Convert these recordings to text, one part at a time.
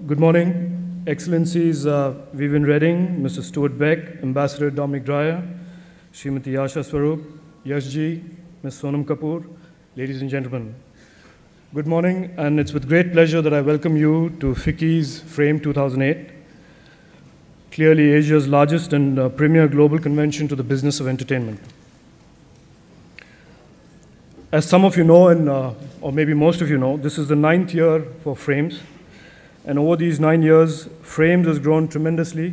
Good morning, Excellencies Vivian Redding, Mr. Stuart Beck, Ambassador Dominic Dreyer, Srimati Asha Swarup, Yashji, Ms. Sonam Kapoor, ladies and gentlemen. Good morning, and it's with great pleasure that I welcome you to FICCI's Frame 2008, clearly Asia's largest and premier global convention to the business of entertainment. As some of you know, or maybe most of you know, this is the 9th year for Frames. And over these 9 years, Frames has grown tremendously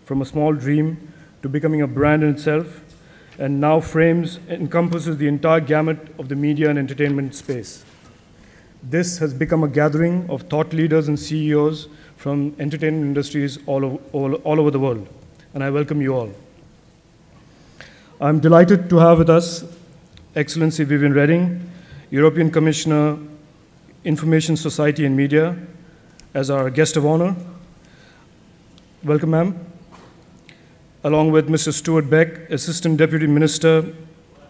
from a small dream to becoming a brand in itself. And now Frames encompasses the entire gamut of the media and entertainment space. This has become a gathering of thought leaders and CEOs from entertainment industries all over the world. And I welcome you all. I'm delighted to have with us Excellency Vivian Redding, European Commissioner, Information Society and Media, as our guest of honor. Welcome, ma'am. Along with Mr. Stuart Beck, Assistant Deputy Minister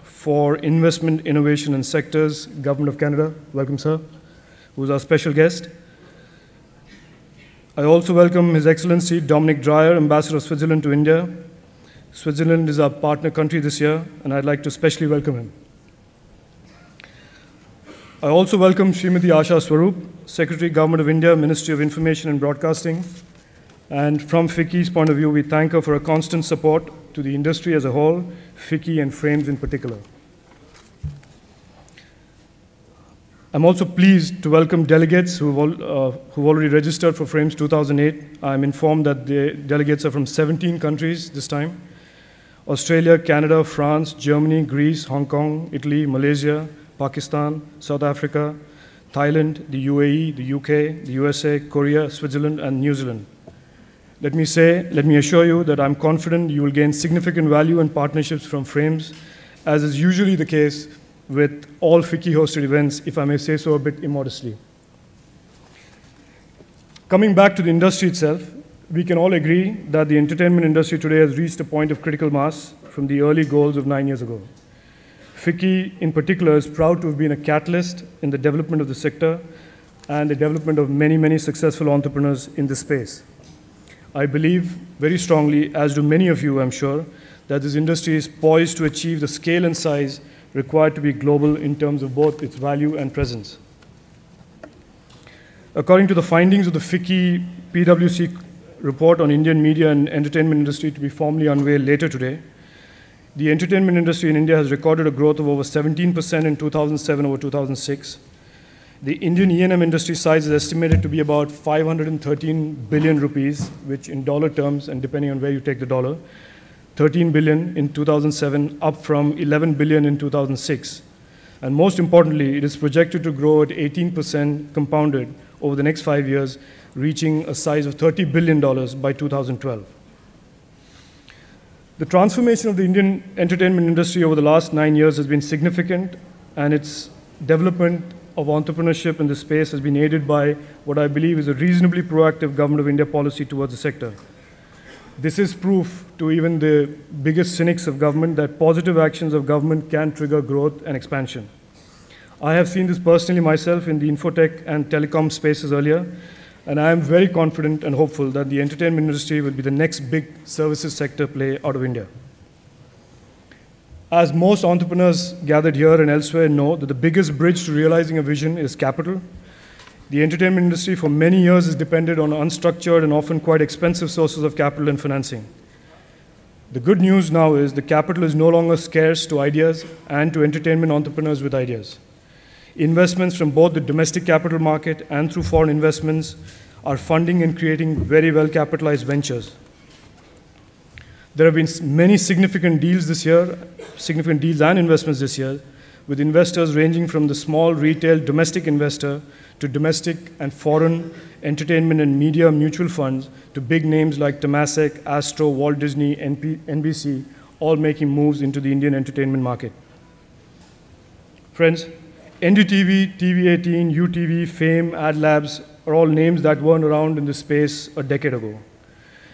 for Investment, Innovation and Sectors, Government of Canada. Welcome, sir, who's our special guest. I also welcome His Excellency Dominic Dreyer, Ambassador of Switzerland to India. Switzerland is our partner country this year, and I'd like to especially welcome him. I also welcome Srimati Asha Swarup, Secretary, Government of India, Ministry of Information and Broadcasting. And from FICCI's point of view, we thank her for her constant support to the industry as a whole, FICCI and Frames in particular. I'm also pleased to welcome delegates who've already registered for Frames 2008. I'm informed that the delegates are from 17 countries this time: Australia, Canada, France, Germany, Greece, Hong Kong, Italy, Malaysia, Pakistan, South Africa, Thailand, the UAE, the UK, the USA, Korea, Switzerland, and New Zealand. Let me assure you that I'm confident you will gain significant value and partnerships from Frames, as is usually the case with all FICCI-hosted events, if I may say so a bit immodestly. Coming back to the industry itself, we can all agree that the entertainment industry today has reached a point of critical mass from the early goals of 9 years ago. FICCI, in particular, is proud to have been a catalyst in the development of the sector and the development of many, many successful entrepreneurs in this space. I believe very strongly, as do many of you, I'm sure, that this industry is poised to achieve the scale and size required to be global in terms of both its value and presence. According to the findings of the FICCI PwC report on Indian media and entertainment industry to be formally unveiled later today, the entertainment industry in India has recorded a growth of over 17% in 2007 over 2006. The Indian E&M industry size is estimated to be about 513 billion rupees, which in dollar terms, and depending on where you take the dollar, 13 billion in 2007, up from 11 billion in 2006. And most importantly, it is projected to grow at 18% compounded over the next 5 years, reaching a size of $30 billion by 2012. The transformation of the Indian entertainment industry over the last 9 years has been significant, and its development of entrepreneurship in this space has been aided by what I believe is a reasonably proactive Government of India policy towards the sector. This is proof to even the biggest cynics of government that positive actions of government can trigger growth and expansion. I have seen this personally myself in the infotech and telecom spaces earlier, and I am very confident and hopeful that the entertainment industry will be the next big services sector play out of India. As most entrepreneurs gathered here and elsewhere know, that the biggest bridge to realizing a vision is capital. The entertainment industry for many years has depended on unstructured and often quite expensive sources of capital and financing. The good news now is the capital is no longer scarce to ideas and to entertainment entrepreneurs with ideas. Investments from both the domestic capital market and through foreign investments are funding and creating very well-capitalized ventures. There have been many significant deals this year, significant deals and investments this year, with investors ranging from the small retail domestic investor to domestic and foreign entertainment and media mutual funds to big names like Temasek, Astro, Walt Disney, NBC, all making moves into the Indian entertainment market. Friends, NDTV, TV18, UTV, Fame, Ad Labs are all names that weren't around in this space a decade ago.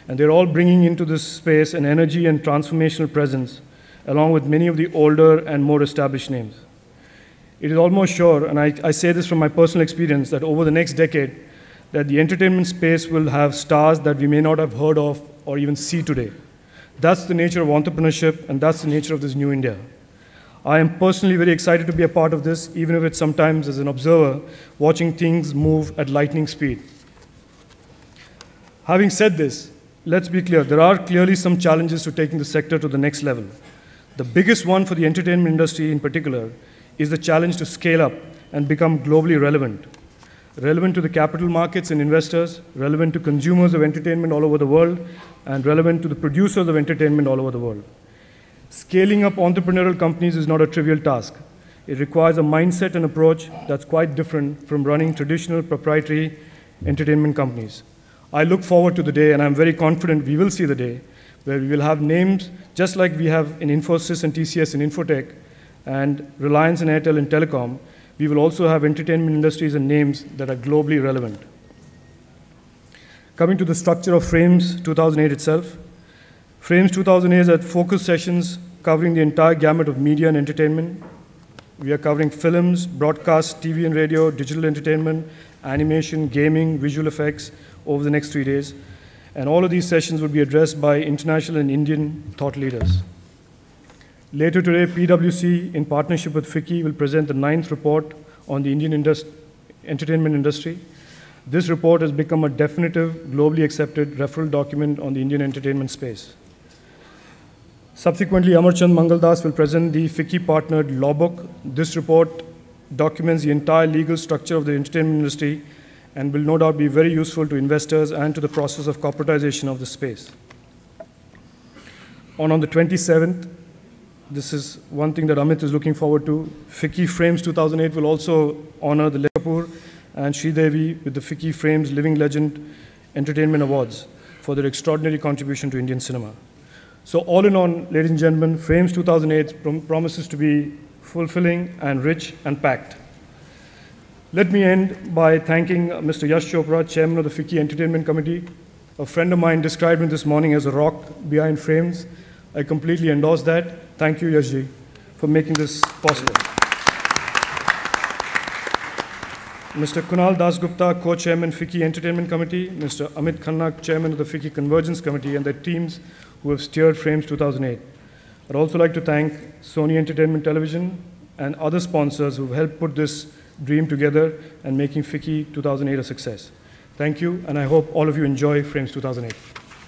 And they're all bringing into this space an energy and transformational presence, along with many of the older and more established names. It is almost sure, and I say this from my personal experience, that over the next decade, that the entertainment space will have stars that we may not have heard of or even see today. That's the nature of entrepreneurship, and that's the nature of this new India. I am personally very excited to be a part of this, even if it's sometimes as an observer, watching things move at lightning speed. Having said this, let's be clear, there are clearly some challenges to taking the sector to the next level. The biggest one for the entertainment industry in particular is the challenge to scale up and become globally relevant. Relevant to the capital markets and investors, relevant to consumers of entertainment all over the world, and relevant to the producers of entertainment all over the world. Scaling up entrepreneurial companies is not a trivial task. It requires a mindset and approach that's quite different from running traditional proprietary entertainment companies. I look forward to the day, and I'm very confident we will see the day, where we will have names just like we have in Infosys and TCS in Infotech, and Reliance and Airtel in telecom. We will also have entertainment industries and names that are globally relevant. Coming to the structure of Frames 2008 itself, Frames 2008 had focus sessions covering the entire gamut of media and entertainment. We are covering films, broadcast, TV and radio, digital entertainment, animation, gaming, visual effects over the next 3 days. And all of these sessions will be addressed by international and Indian thought leaders. Later today, PwC, in partnership with FICCI, will present the 9th report on the Indian entertainment industry. This report has become a definitive, globally accepted referral document on the Indian entertainment space. Subsequently, Amarchand Mangaldas will present the FICCI-partnered law book. This report documents the entire legal structure of the entertainment industry and will no doubt be very useful to investors and to the process of corporatization of the space. On the 27th, this is one thing that Amit is looking forward to. FICCI Frames 2008 will also honor the Kapoor and Sridevi with the FICCI Frames Living Legend Entertainment Awards for their extraordinary contribution to Indian cinema. So all in all, ladies and gentlemen, Frames 2008 promises to be fulfilling and rich and packed. Let me end by thanking Mr. Yash Chopra, Chairman of the FICCI Entertainment Committee. A friend of mine described me this morning as a rock behind Frames. I completely endorse that. Thank you, Yashji, for making this possible. Mr. Kunal Dasgupta, Co-Chairman, FICCI Entertainment Committee, Mr. Amit Khanna, Chairman of the FICCI Convergence Committee, and their teams who have steered Frames 2008. I'd also like to thank Sony Entertainment Television and other sponsors who've helped put this dream together and making FICCI 2008 a success. Thank you, and I hope all of you enjoy Frames 2008.